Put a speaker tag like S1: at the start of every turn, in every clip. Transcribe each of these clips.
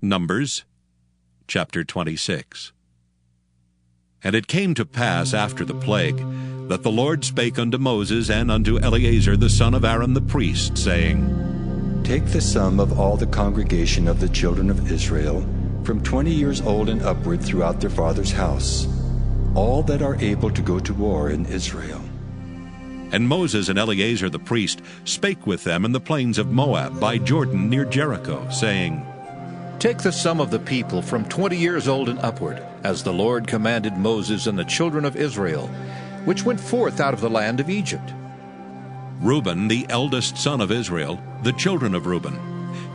S1: Numbers chapter 26. And it came to pass after the plague, that the Lord spake unto Moses and unto Eleazar the son of Aaron the priest, saying,
S2: Take the sum of all the congregation of the children of Israel, from 20 years old and upward throughout their father's house, all that are able to go to war in Israel.
S1: And Moses and Eleazar the priest spake with them in the plains of Moab by Jordan near Jericho, saying,
S3: Take the sum of the people from 20 years old and upward, as the Lord commanded Moses and the children of Israel, which went forth out of the land of Egypt.
S1: Reuben, the eldest son of Israel, the children of Reuben,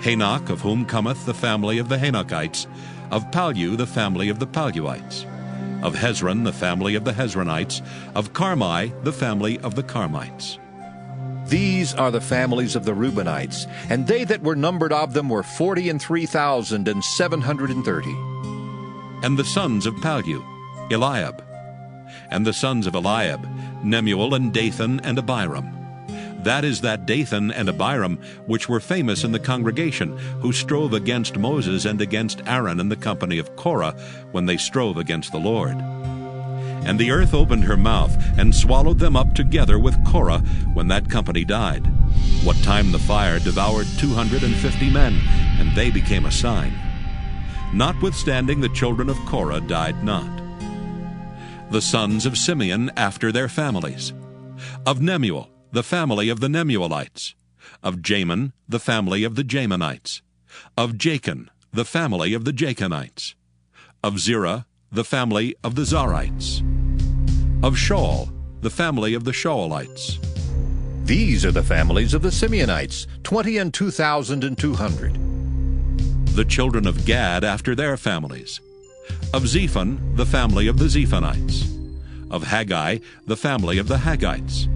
S1: Hanok, of whom cometh the family of the Hanokites, of Pallu, the family of the Palluites, of Hezron, the family of the Hezronites, of Carmi, the family of the Carmites.
S3: These are the families of the Reubenites, and they that were numbered of them were 43,730.
S1: And the sons of Pallu, Eliab. And the sons of Eliab, Nemuel and Dathan and Abiram. That is that Dathan and Abiram which were famous in the congregation, who strove against Moses and against Aaron in the company of Korah, when they strove against the Lord. And the earth opened her mouth, and swallowed them up together with Korah, when that company died. What time the fire devoured 250 men, and they became a sign. Notwithstanding the children of Korah died not. The sons of Simeon after their families. Of Nemuel, the family of the Nemuelites. Of Jamin, the family of the Jamanites. Of Jachin, the family of the Jachanites. Of Zerah, the family of the Zarites. Of Shaul, the family of the Shaulites.
S3: These are the families of the Simeonites, 22,200.
S1: The children of Gad after their families. Of Zephon, the family of the Zephonites. Of Haggai, the family of the Haggites.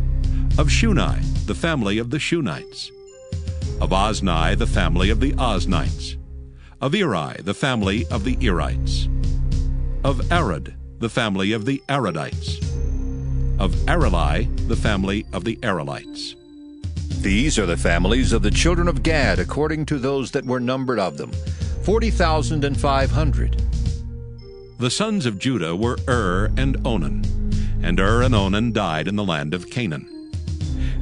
S1: Of Shuni, the family of the Shunites. Of Ozni, the family of the Oznites. Of Eri, the family of the Erites. Of Arad, the family of the Aradites. Of Areli, the family of the Arelites.
S3: These are the families of the children of Gad, according to those that were numbered of them, 40,500.
S1: The sons of Judah were and Onan, and and Onan died in the land of Canaan.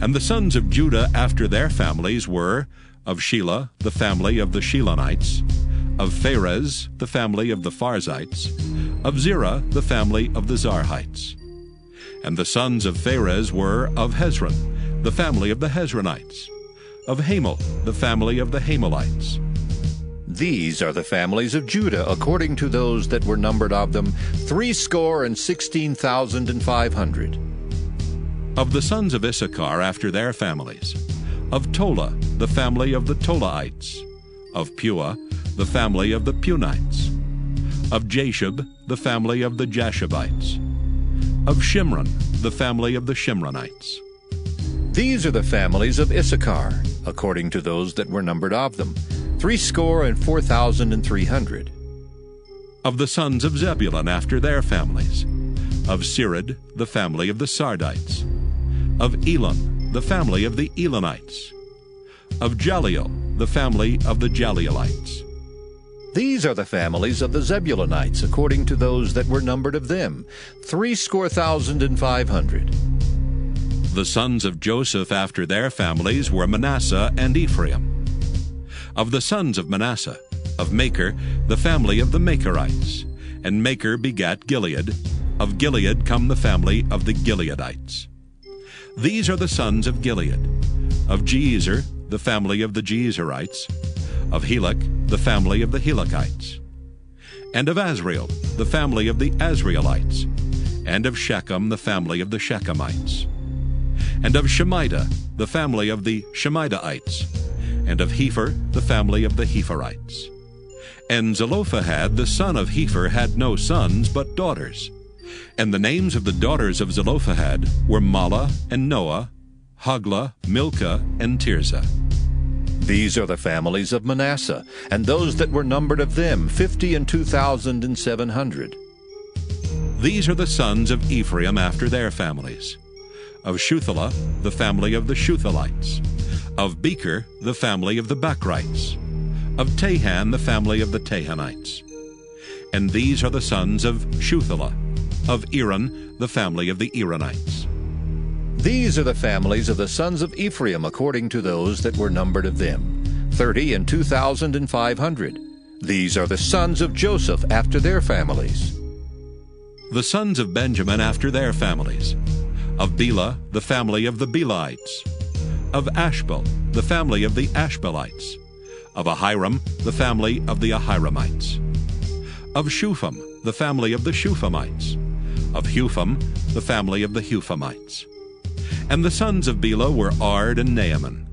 S1: And the sons of Judah after their families were, of Shelah, the family of the Shelonites, of Pharez, the family of the Pharzites, of Zerah, the family of the Zarhites. And the sons of Pharez were, of Hezron, the family of the Hezronites, of Hamel, the family of the Hamelites.
S3: These are the families of Judah, according to those that were numbered of them, 16,500.
S1: Of the sons of Issachar after their families, of Tola, the family of the Tolaites, of Pua, the family of the Punites, of Jashub, the family of the Jashubites, of Shimron, the family of the Shimronites.
S3: These are the families of Issachar, according to those that were numbered of them, 64,300.
S1: Of the sons of Zebulun after their families, of Sirid, the family of the Sardites, of Elon, the family of the Elonites, of Jaleel, the family of the Jaleelites.
S3: These are the families of the Zebulunites, according to those that were numbered of them, 60,500.
S1: The sons of Joseph after their families were Manasseh and Ephraim. Of the sons of Manasseh, of Machir, the family of the Machirites, and Machir begat Gilead. Of Gilead come the family of the Gileadites. These are the sons of Gilead. Of Jeezer, the family of the Jeezerites. Of Helek, the family of the Helekites. And of Azriel, the family of the Azrielites. And of Shechem, the family of the Shechemites. And of Shemida, the family of the Shemidaites. And of Hepher, the family of the Hepherites. And Zelophehad, the son of Hepher, had no sons, but daughters. And the names of the daughters of Zelophehad were Mahlah and Noah, Hoglah, Milcah, and Tirzah.
S3: These are the families of Manasseh, and those that were numbered of them, 52,700.
S1: These are the sons of Ephraim after their families. Of Shuthelah, the family of the Shuthelites. Of Becher, the family of the Bachrites. Of Tahan, the family of the Tahanites. And these are the sons of Shuthelah. Of Eran, the family of the Eranites.
S3: These are the families of the sons of Ephraim according to those that were numbered of them, 30,500. These are the sons of Joseph after their families.
S1: The sons of Benjamin after their families. Of Bela, the family of the Belaites. Of Ashbel, the family of the Ashbelites. Of Ahiram, the family of the Ahiramites. Of Shupham, the family of the Shuphamites. Of Hupham, the family of the Huphamites. And the sons of Bela were Ard and Naaman.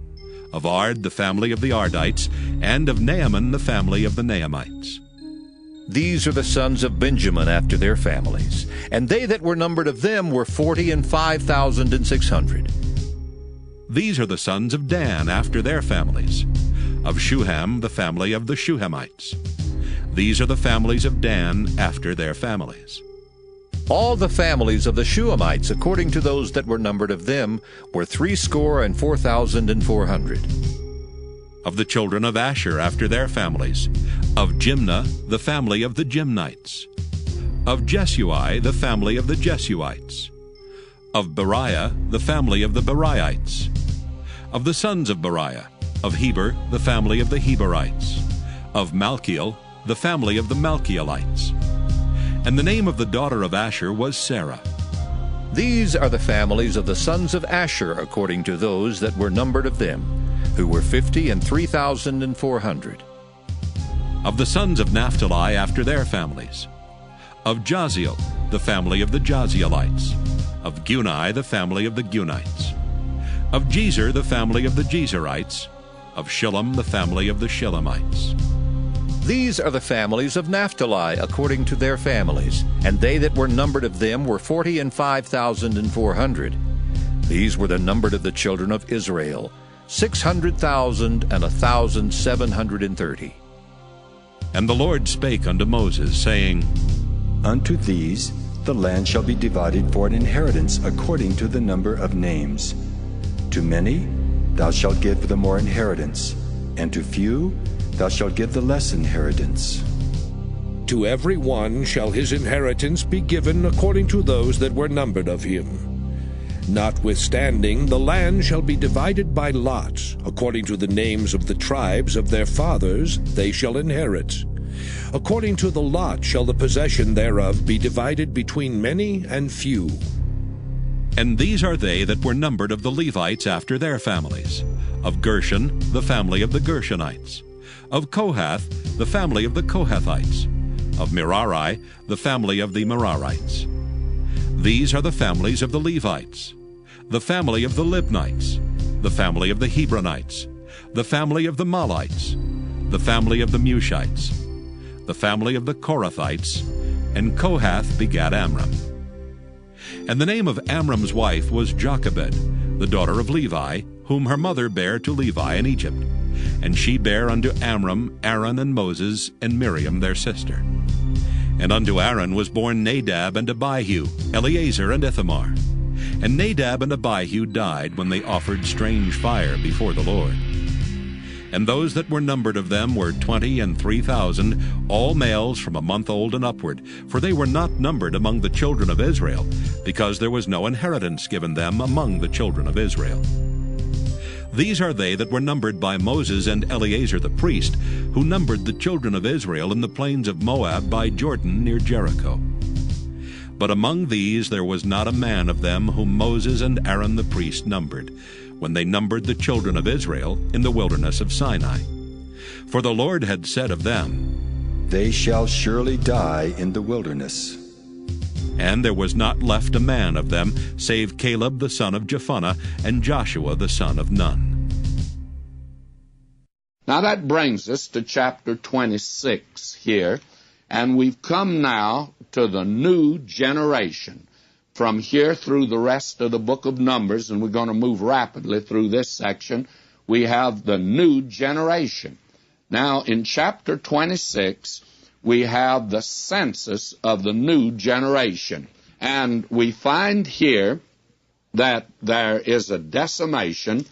S1: Of Ard, the family of the Ardites, and of Naaman, the family of the Naamites.
S3: These are the sons of Benjamin after their families, and they that were numbered of them were 40,500.
S1: These are the sons of Dan after their families. Of Shuham, the family of the Shuhamites. These are the families of Dan after their families.
S3: All the families of the Shuhamites, according to those that were numbered of them, were 64,400.
S1: Of the children of Asher after their families. Of Jimnah, the family of the Jimnites. Of Jesui, the family of the Jesuites. Of Beriah, the family of the Beriites. Of the sons of Beriah. Of Heber, the family of the Heberites. Of Malchiel, the family of the Malchielites. And the name of the daughter of Asher was Sarah.
S3: These are the families of the sons of Asher according to those that were numbered of them, who were 50,400.
S1: Of the sons of Naphtali after their families. Of Jaziel, the family of the Jazielites. Of Guni, the family of the Gunites. Of Jezer, the family of the Jezerites. Of Shillem, the family of the Shillemites.
S3: These are the families of Naphtali according to their families, and they that were numbered of them were 40,500. These were the numbered of the children of Israel, 600,1,730.
S1: And the Lord spake unto Moses, saying,
S2: Unto these the land shall be divided for an inheritance according to the number of names. To many thou shalt give the more inheritance, and to few thou shalt give the less inheritance.
S4: To every one shall his inheritance be given according to those that were numbered of him. Notwithstanding, the land shall be divided by lots, according to the names of the tribes of their fathers they shall inherit. According to the lot shall the possession thereof be divided between many and few.
S1: And these are they that were numbered of the Levites after their families. Of Gershon, the family of the Gershonites. Of Kohath, the family of the Kohathites. Of Merari, the family of the Merarites. These are the families of the Levites. The family of the Libnites. The family of the Hebronites. The family of the Malites. The family of the Mushites. The family of the Korathites. And Kohath begat Amram. And the name of Amram's wife was Jochebed, the daughter of Levi, whom her mother bare to Levi in Egypt. And she bare unto Amram Aaron and Moses and Miriam their sister. And unto Aaron was born Nadab and Abihu, Eleazar and Ithamar. And Nadab and Abihu died when they offered strange fire before the Lord. And those that were numbered of them were 23,000, all males from a month old and upward, for they were not numbered among the children of Israel, because there was no inheritance given them among the children of Israel. These are they that were numbered by Moses and Eleazar the priest, who numbered the children of Israel in the plains of Moab by Jordan near Jericho. But among these there was not a man of them whom Moses and Aaron the priest numbered, when they numbered the children of Israel in the wilderness of Sinai. For the Lord had said of them,
S2: They shall surely die in the wilderness.
S1: And there was not left a man of them, save Caleb the son of Jephunneh, and Joshua the son of Nun.
S5: Now that brings us to chapter 26 here, and we've come now to the new generation. From here through the rest of the book of Numbers, and we're going to move rapidly through this section, we have the new generation. Now in chapter 26, we have the census of the new generation. And we find here that there is a decimation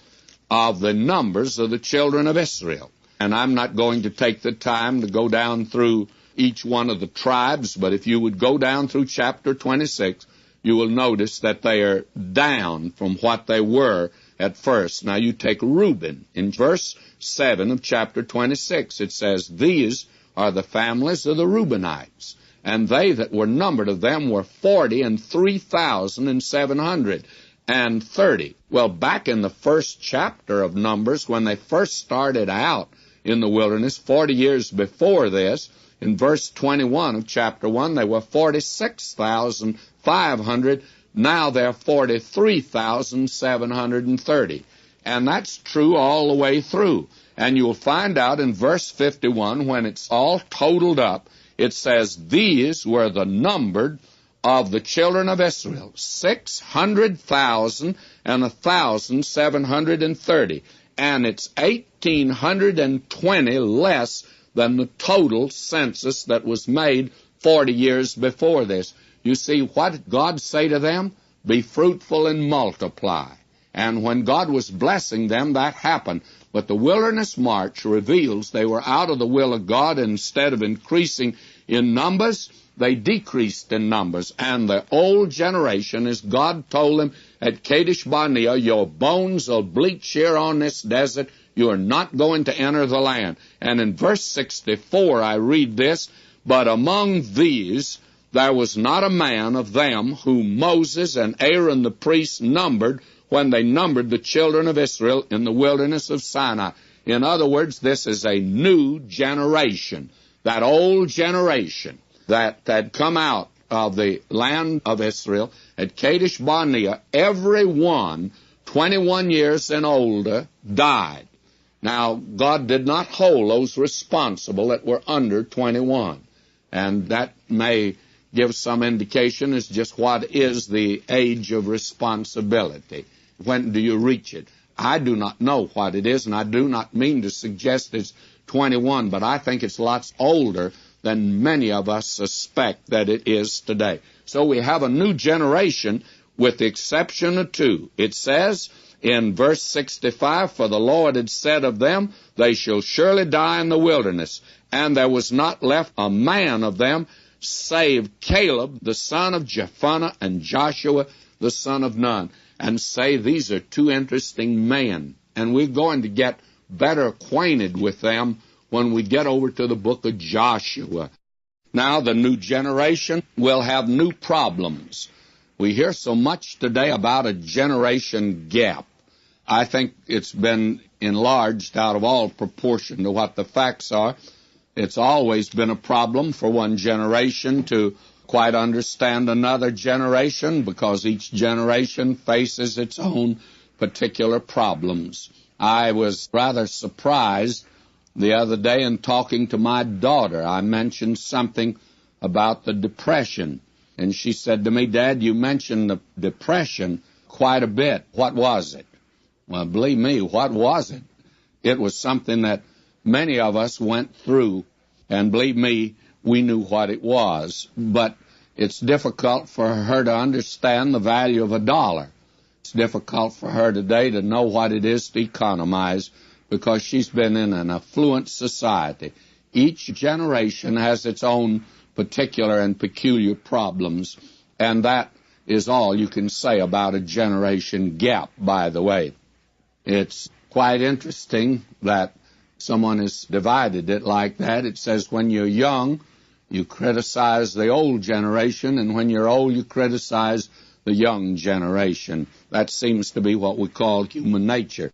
S5: of the numbers of the children of Israel. And I'm not going to take the time to go down through each one of the tribes, but if you would go down through chapter 26, you will notice that they are down from what they were at first. Now you take Reuben. In verse 7 of chapter 26, it says, "These are the families of the Reubenites, and they that were numbered of them were 40,003,730. Well, back in the first chapter of Numbers, when they first started out in the wilderness, 40 years before this, in verse 21 of chapter 1, they were 46,500. Now they're 43,730. And that's true all the way through. And you'll find out in verse 51, when it's all totaled up, it says, "These were the numbered of the children of Israel, 600,000 and 1,730. And it's 1,820 less than the total census that was made 40 years before this." You see, what did God say to them? Be fruitful and multiply. And when God was blessing them, that happened. But the wilderness march reveals they were out of the will of God. Instead of increasing in numbers, they decreased in numbers. And the old generation, as God told them at Kadesh Barnea, "Your bones will bleach here on this desert. You are not going to enter the land." And in verse 64, I read this, "But among these there was not a man of them whom Moses and Aaron the priest numbered when they numbered the children of Israel in the wilderness of Sinai." In other words, this is a new generation. That old generation that had come out of the land of Israel at Kadesh Barnea, every one 21 years and older died. Now, God did not hold those responsible that were under 21. And that may give some indication as just what is the age of responsibility. When do you reach it? I do not know what it is, and I do not mean to suggest it's 21, but I think it's lots older than many of us suspect that it is today. So we have a new generation with the exception of two. It says in verse 65, "For the Lord had said of them, they shall surely die in the wilderness. And there was not left a man of them, save Caleb, the son of Jephunneh, and Joshua, the son of Nun." And say these are two interesting men. And we're going to get better acquainted with them when we get over to the book of Joshua. Now, the new generation will have new problems. We hear so much today about a generation gap. I think it's been enlarged out of all proportion to what the facts are. It's always been a problem for one generation to quite understand another generation, because each generation faces its own particular problems. I was rather surprised the other day in talking to my daughter. I mentioned something about the Depression, and she said to me, "Dad, you mentioned the Depression quite a bit. What was it?" Well, believe me, what was it? It was something that many of us went through, and believe me, we knew what it was. But it's difficult for her to understand the value of a dollar. It's difficult for her today to know what it is to economize, because she's been in an affluent society. Each generation has its own particular and peculiar problems, and that is all you can say about a generation gap, by the way. It's quite interesting that someone has divided it like that. It says when you're young, you criticize the old generation, and when you're old, you criticize the young generation. That seems to be what we call human nature.